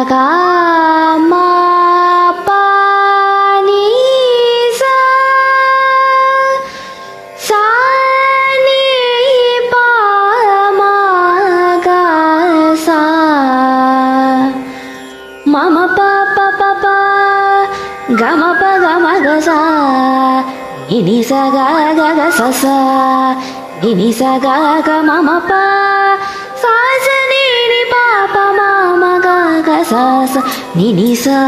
ga ma pa ni sa sa ni pa ma ga sa ma ma pa pa pa pa ga ma ga sa ni sa ga ga sa sa ni sa ga ga ma ma pa sa sa ni pa pa ma ma ga ga sa sa ni sa.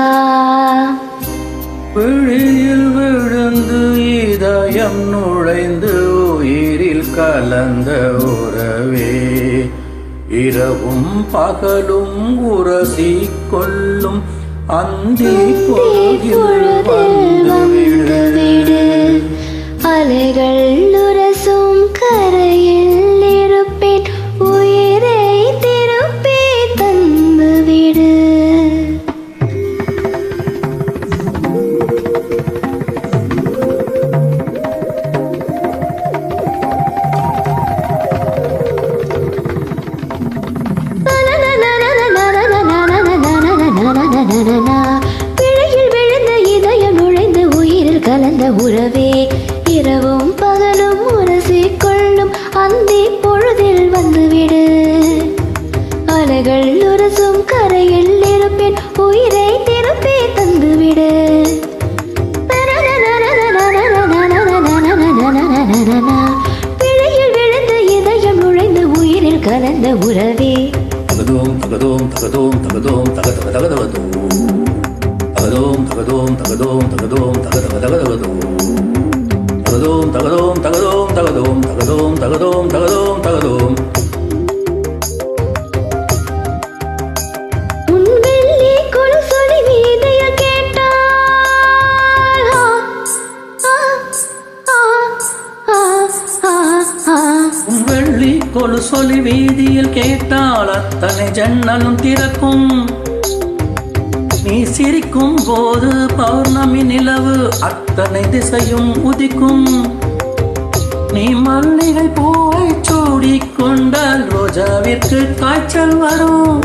விழியில் விழுந்து இதயம் நுழைந்து உயிரில் கலந்த உறவே, இரவும் பகலும் உரசி கொள்ளும் அந்தி பொழுதில் வந்து விடு. அலைகள் உரசும் கரையில் இருப்பேன், உயிரை திருப்பி தந்து விடு. பிழையில் விழுந்த இதயம் நுழைந்து உயிரில் கலந்த உறவே, இரவும் பகலும் உரசி கொள்ளும் அந்தி பொழுதில் வந்துவிடு. அலைகள் உரசும் கரையில் இருப்பேன், உயிரை திருப்பி தந்துவிடு. பிழையில் விழுந்த இதயம் நுழைந்து உயிரில் கலந்த உறவே, தகதோம் தகதோம் தகதோம் தகதோம் தக தக தகதவதோம் தகதோம் தகதோம் தகதோம் தகதோம் தக தக தகதவதோம் தகதோம் தகதோம் தகதோம் தகதோம் தகதோம் தகதோம் தகதோம் தகதோம். உன் வெள்ளி கொலுசொலி வீதியில் கேட்டால் உன் வெள்ளி கொலுசொலி வீதியில் கேட்டால் அத்தனை ஜன்னலும் திறக்கும். நீ சிரிக்கும் போது பௌர்ணமி நிலவு அத்தனை திசையும் உதிக்கும். நீ மல்லிகை பூவை சூடிக்கொண்டால் ரோஜாவிற்கு காய்ச்சல் வரும்.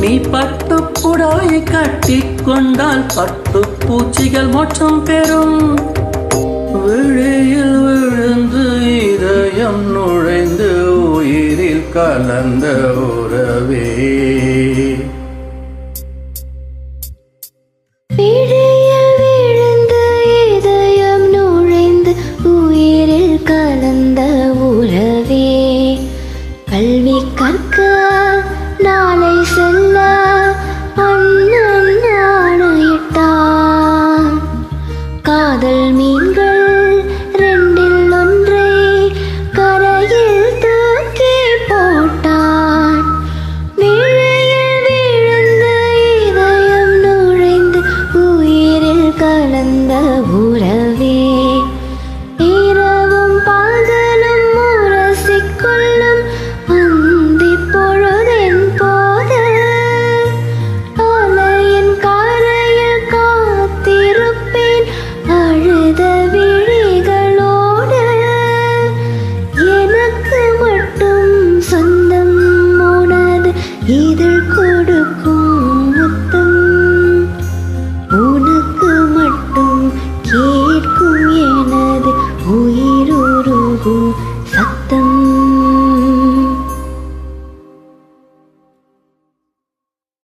நீ பட்டு புடவை கட்டிக்கொண்டால் பட்டு பூச்சிகள் மோட்சம் பெறும். விழியில் விழுந்து இதயம் நுழைந்து உயிரில் கலந்த உறவே, பிழையில் விழுந்து இதயம் நுழைந்து உயிரில் கலந்த உறவே, கல்வி கற்க நாளை செல்ல அண்ணன் ஆணையிட்டான். காதல் மீன்கள் ரெண்டில் ஒன்றை கரையில் தூக்கி போட்டான். விழியில் விழுந்து இதயம் நுழைந்து உயிரில் கலந்த உறவே, இரவும் பகலும் உரசிக்கொள்ளும் அந்தி பொழுதின் போது, அலையின் கரையில் காத்திருப்பேன் அழுத விழிகளோடு. எனக்கு மட்டும் சொந்தம் உனது இதழ் கொடுக்கும் முத்தம், உனக்கு மட்டும் கேட்கும் எனது உயிருருகும் சத்தம்.